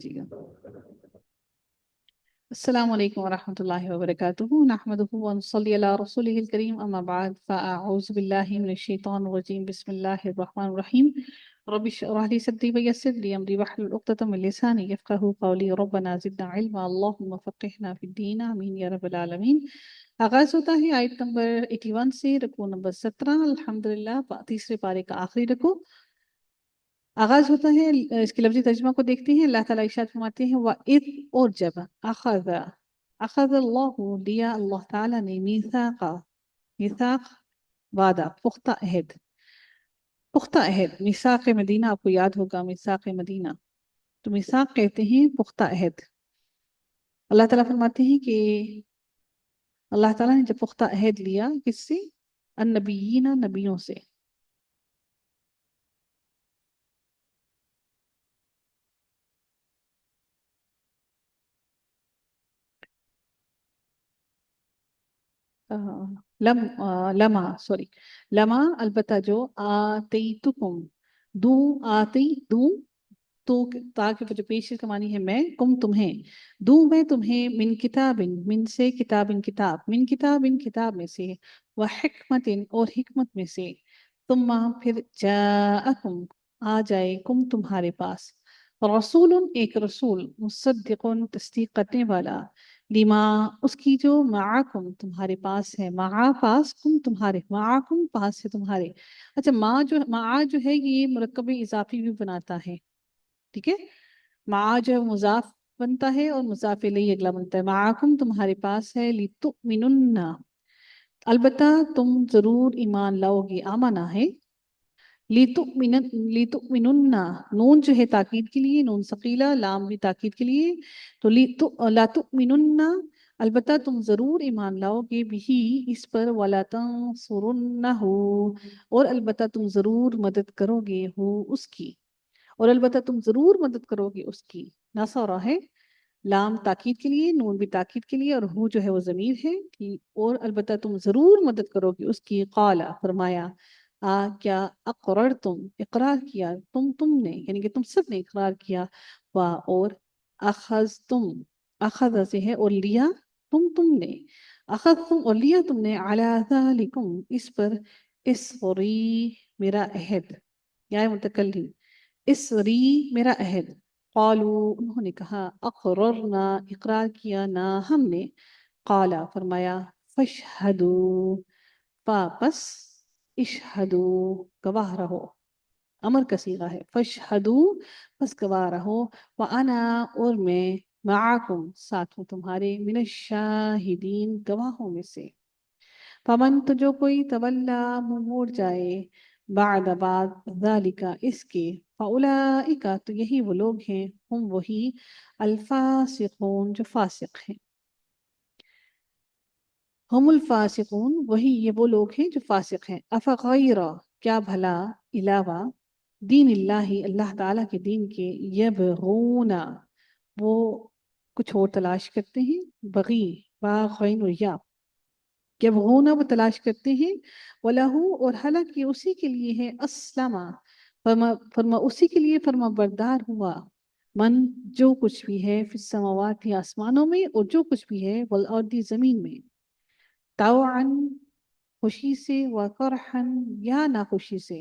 لیجیے گا۔ السلام علیکم ورحمۃ اللہ وبرکاتہ، نحمدہ ونصلی علی رسولہ الکریم، اما بعد فاعوذ باللہ من الشیطان الرجیم، بسم اللہ الرحمن الرحیم، رب اشرح لی صدری ویسر لی امری واحلل عقدۃ من لسانی یفقہوا قولی، ربنا زدنا علما اللہم فقہنا فی الدین، آمین یا رب العالمین۔ آغاز ہوتا ہے آیت نمبر 81 سے، رکوع نمبر 17، الحمدللہ تیسرے پارے کا آخری رکوع۔ آغاز ہوتا ہے، اس کے لفظی ترجمہ کو دیکھتے ہیں۔ اللہ تعالیٰ ارشاد فرماتے ہیں وَإِذْ، اور جب، اخذ اللہ، لیا اللہ تعالیٰ نے، میثاق وعدہ، پختہ عہد، میثاق مدینہ آپ کو یاد ہوگا، میثاق مدینہ، تو میثاق کہتے ہیں پختہ عہد۔ اللہ تعالیٰ فرماتے ہیں کہ اللہ تعالیٰ نے جب پختہ عہد لیا کس سے؟ النبیین، نبیوں سے۔ لما البتہ جو، آتیتکم، دوں تو تاکہ جو پیش کا معنی ہے میں، تمہیں دوں میں تمہیں، من کتاب، من سے کتاب کتاب میں سے، وحکمت، اور حکمت میں سے، ثم پھر جاءکم، آ جائے، تمہارے پاس، رسول، ایک رسول، مصدق، تصدیق کرنے والا، لما، اس کی جو، معاکم، تمہارے پاس ہے، معاکم پاس ہے تمہارے۔ اچھا، مع جو ہے یہ مرکب اضافی بھی بناتا ہے، ٹھیک ہے، مع جو مضاف بنتا ہے اور مضاف الیہ اگلا بنتا ہے۔ معاکم تمہارے پاس ہے، لتؤمنن، البتہ تم ضرور ایمان لاؤ گے، آمنا ہے، لتؤمنن، نون جو ہے تاکید کے لیے، نون ثقیلہ، لام بھی تاکید کے لیے، تو لا تؤمنن، البتہ تم ضرور ایمان لاؤ گے، بھی اس پر، ولا تنصرنہ، اور البتہ تم ضرور مدد کرو گے، اس کی، اور البتہ تم ضرور مدد کرو گے اس کی۔ نصرہ ہے، لام تاکید کے لیے، نون بھی تاکید کے لیے، اور ہو جو ہے وہ ضمیر ہے، اور البتہ تم ضرور مدد کرو گے اس کی۔ قال، فرمایا، کیا، اقرار کیا، تم نے، یعنی کہ تم سب نے اقرار کیا، اور اخذ سے ہے، اور لیا، تم نے، اخذتم، اور لیا تم نے، علی ذالکم، اس پر، اسری، میرا عہد، یا متکلم، اسری، میرا عہد، قالو، انہوں نے کہا، اقررنا، اقرار کیا، نا، ہم نے، قالا، فرمایا، فاشہدو، پس، اشہدو، گواہ رہو، امر کا صیغہ ہے، فاشہدو، پس گواہ رہو، وانا، اور میں، معاکم، ساتھ ہوں تمہارے، من الشاہدین، گواہوں میں سے۔ فمن، تو جو کوئی، تولا، منہ موڑ جائے، بعد ذالک، اس کے، فاولئک، تو یہی وہ لوگ ہیں، ہم وہی، الفاسقون، جو فاسق ہیں، ہم الفاسقون، وہی یہ وہ لوگ ہیں جو فاسق ہیں۔ افغیر، کیا بھلا، علاوہ، دین اللہ، اللہ تعالیٰ کے دین کے، یبغون، وہ کچھ اور تلاش کرتے ہیں، بغی، باغین و یا، یبغون، وہ تلاش کرتے ہیں، وَلَهُ، اور حالانکہ اسی کے لیے ہے، اسلم، فرما اسی کے لیے فرما بردار ہوا، من، جو کچھ بھی ہے، فی السماوات، آسمانوں میں، اور جو کچھ بھی ہے، والارض، زمین میں، طوعاً، خوشی سے، وکرہاً، یا ناخوشی سے،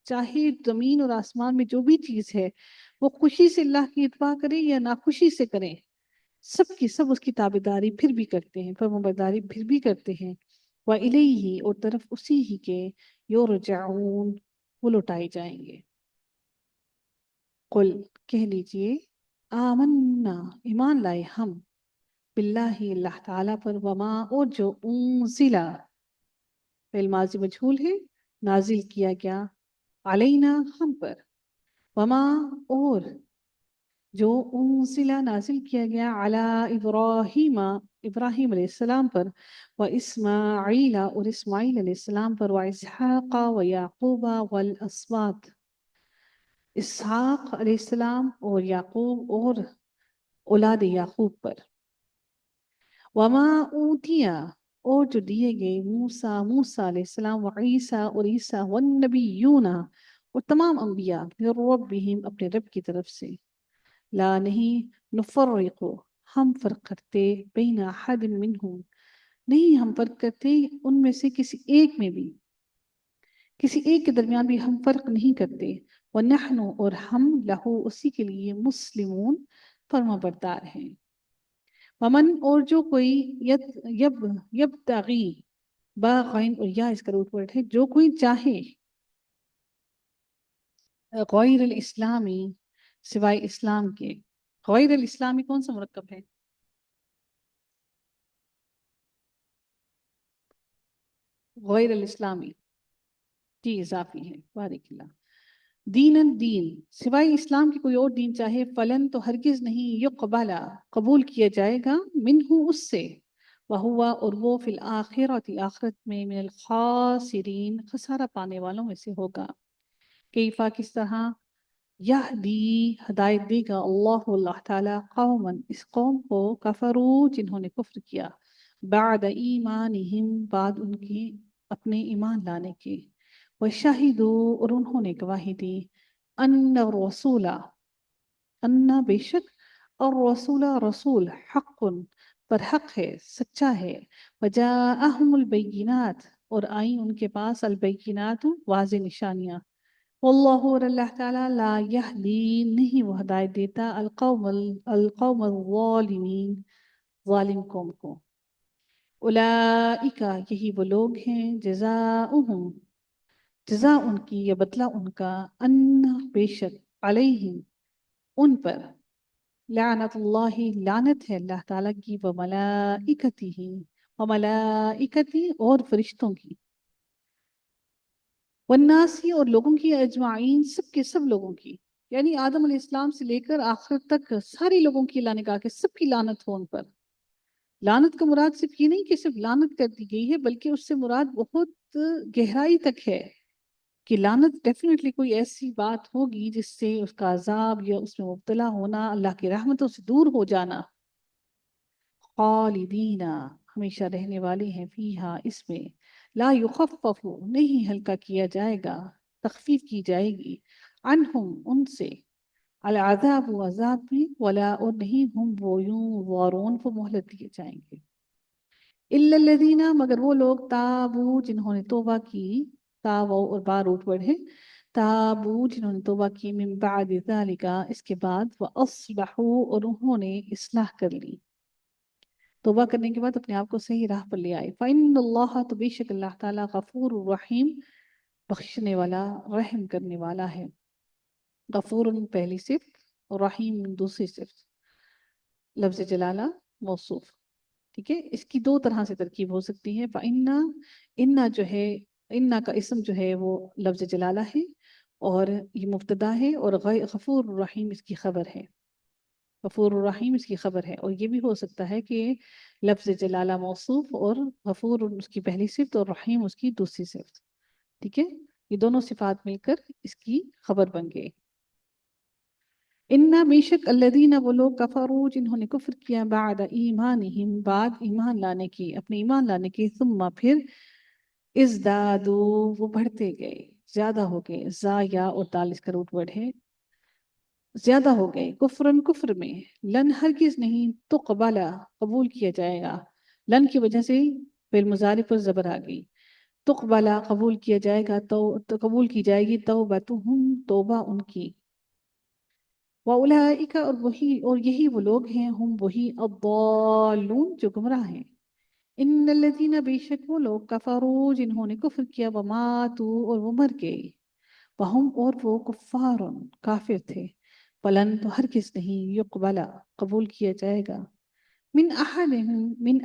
چاہے زمین اور آسمان میں جو بھی چیز ہے وہ خوشی سے اللہ کی اتباع کرے یا ناخوشی سے کریں، سب کی سب اس کی تابعداری پھر بھی کرتے ہیں، فرمانبرداری پھر بھی کرتے ہیں، وَإِلَيْهِ، اور طرف اسی ہی کے، یرجعون، وہ لوٹائے جائیں گے۔ قل، کہہ لیجئے، آمنا، ایمان لائے ہم، باللہ، اللہ تعالیٰ پر، وما، اور جو، انزلہ، فعل ماضی مجہول ہے، نازل کیا گیا، علینا، ہم پر، وما، اور جو، انزلہ، نازل کیا گیا، علی ابراہیم، ابراہیم علیہ السلام پر، و اسماعیل، اور اسماعیل علیہ السلام پر، و اسحاق، و یعقوب، والاسباط، اسحاق علیہ السلام اور یعقوب اور اولاد یعقوب پر، وما اوتیا، اور جو دیے گئے، موسیٰ علیہ السلام، و عیسیٰ، اور عیسیٰ، والنبیون، اور تمام انبیاء، من ربہم، اپنے رب کی طرف سے، لا نہیں، نفرق ہم فرق کرتے، بین احد منہم نہیں ہم فرق کرتے ان میں سے کسی ایک میں بھی، کسی ایک کے درمیان بھی ہم فرق نہیں کرتے، وَنَحْنُ اور ہم لہو اسی کے لیے مسلمون فرما بردار ہیں، ومن اور جو کوئی یبتغی باغین اور یا اس کا روٹ ورڈ ہے، جو کوئی چاہے غیر الاسلامی سوائے اسلام کے، غیر الاسلامی کون سا مرکب ہے؟ غیر الاسلامی جی اضافی ہے، بارک اللہ، دین سوائے اسلام کی کوئی اور دین چاہے، فلن تو ہرگز نہیں، یقبلا قبول کیا جائے گا، منہ اس سے، وہوا اور وہ فی الآخرۃ آخرت میں، من الخاسرین خسارہ پانے والوں میں سے ہوگا، کیفا کس طرح، یہدی ہدایت دے گا، اللہ تعالیٰ قومن اس قوم کو، کفرو جنہوں نے کفر کیا، بعد ایمانہم بعد ان کے اپنے ایمان لانے کے، وشہدوا اور انہوں نے گواہی دی، ان الرسول ان بے شک، الرسول رسول حق پر حق ہے، سچا ہے، وجاءہم البینات اور آئیں ان کے پاس البینات واضح نشانیاں، واللہ اور اللہ تعالیٰ لا یہدی نہیں وہ ہدایت دیتا القوم الظالمین ظالم قوم کو، اولئک یہی وہ لوگ ہیں، جزاؤہم جزا ان کی یا بدلہ ان کا، ان بے شک، علیہم ان پر، لعنت اللہ لعنت ہے اللہ تعالیٰ کی، وملائکتی اور فرشتوں کی، والناسی اور لوگوں کی، اجمعین سب کے سب لوگوں کی، یعنی آدم علیہ السلام سے لے کر آخر تک سارے لوگوں کی، اللہ نے کہا کہ سب کی لعنت ہو ان پر، لعنت کا مراد صرف یہ نہیں کہ صرف لعنت کر دی گئی ہے، بلکہ اس سے مراد بہت گہرائی تک ہے، کہ لعنت ڈیفینیٹلی کوئی ایسی بات ہوگی جس سے اس کا عذاب یا اس میں مبتلا ہونا، اللہ کی رحمتوں سے دور ہو جانا، خالدین ہمیشہ رہنے والے ہیں، فیہا اس میں، لا یخفف نہیں ہلکا کیا جائے گا، تخفیف کی جائے گی، عنہم ان سے، العذاب عذاب میں، ولا اور نہیں ہم وہ ينظرون وہ مہلت دیے جائیں گے، الا الذین مگر وہ لوگ، تابو جنہوں نے توبہ کی، تابو اور بار اوٹ ورڈ ہے، تابو جنہوں نے توبہ کی، من بعد ذالک اس کے بعد، واصلحوا اور انہوں نے اصلاح کر لی، توبہ کرنے کے بعد اپنے آپ کو صحیح راہ پر لے آئے، فإن اللہ تو بے شک اللہ تعالیٰ غفور الرحیم بخشنے والا رحم کرنے والا ہے، غفور پہلی صفت اور رحیم دوسری صفت، لفظ جلالہ موصوف، ٹھیک ہے، اس کی دو طرح سے ترکیب ہو سکتی ہے، فإنّ اِنّا جو ہے، اِنّا کا اسم جو ہے وہ لفظ جلالہ ہے اور یہ مبتدا ہے، اور غفور الرحیم اس کی خبر ہے، غفور الرحیم اس کی خبر ہے، اور یہ بھی ہو سکتا ہے کہ لفظ جلالہ موصوف اور غفور اس کی پہلی صفت اور رحیم اس کی دوسری صفت، ٹھیک ہے، یہ دونوں صفات مل کر اس کی خبر بن گئے، اِنَّا بے شک الذین وہ لوگ، کفروا جنہوں نے کفر کیا، بعد ایمانہم بعد ایمان لانے کی، اپنے ایمان لانے کی، ثم پھر، ازدادوا وہ بڑھتے گئے، زیادہ ہو گئے، زا یا اور دال اس کا روٹ ورڈ ہے، زیادہ ہو گئے، کفرن کفر میں، لن ہرگز نہیں، تقبلا قبول کیا جائے گا، لن کی وجہ سے فعل مضارع پر زبر آ گئی، تقبلا قبول کیا جائے گا، تو قبول کی جائے گی، توبتہم توبہ ان کی، وَأُولَئِكَ اور یہی وہ لوگ ہیں، ہم وہی الضالون جو گمراہ ہیں، ان الذین بے شک وہ لوگ، کفروا جنہوں نے کفر کیا، وماتوا اور وہ مر گئے، وہم اور وہ کفار کافر تھے، فلن تو ہرگز نہیں، یقبلا قبول کیا جائے گا، من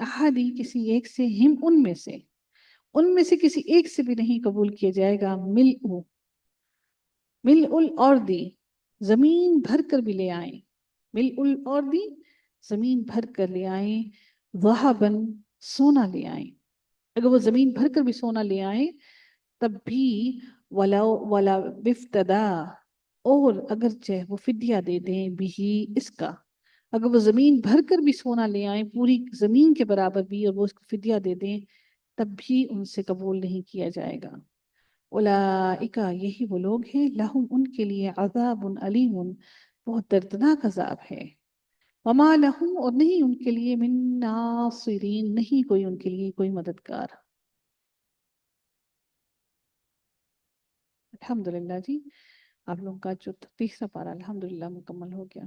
احدی کسی ایک سے، ہم ان میں سے کسی ایک سے بھی نہیں قبول کیا جائے گا، ملء الارض زمین بھر کر بھی لے آئیں، ملء الارض زمین بھر کر لے آئیں، ذہباً سونا لے آئیں، اگر وہ زمین بھر کر بھی سونا لے آئیں تب بھی، ولا بفتدا اور اگرچہ وہ فدیہ دے دیں، بھی اس کا، اگر وہ زمین بھر کر بھی سونا لے آئیں پوری زمین کے برابر بھی، اور وہ اس کو فدیہ دے دیں تب بھی ان سے قبول نہیں کیا جائے گا، اولئک یہی وہ لوگ ہیں، لہم ان کے لیے، عذاب علیم بہت دردناک عذاب ہے. وما لہم، اور نہیں ان کے لیے، من ناصرین، نہیں کوئی ان کے لیے کوئی مددگار. الحمدللہ جی، آپ لوگوں کا جو تیسرا پارہ الحمدللہ مکمل ہو گیا.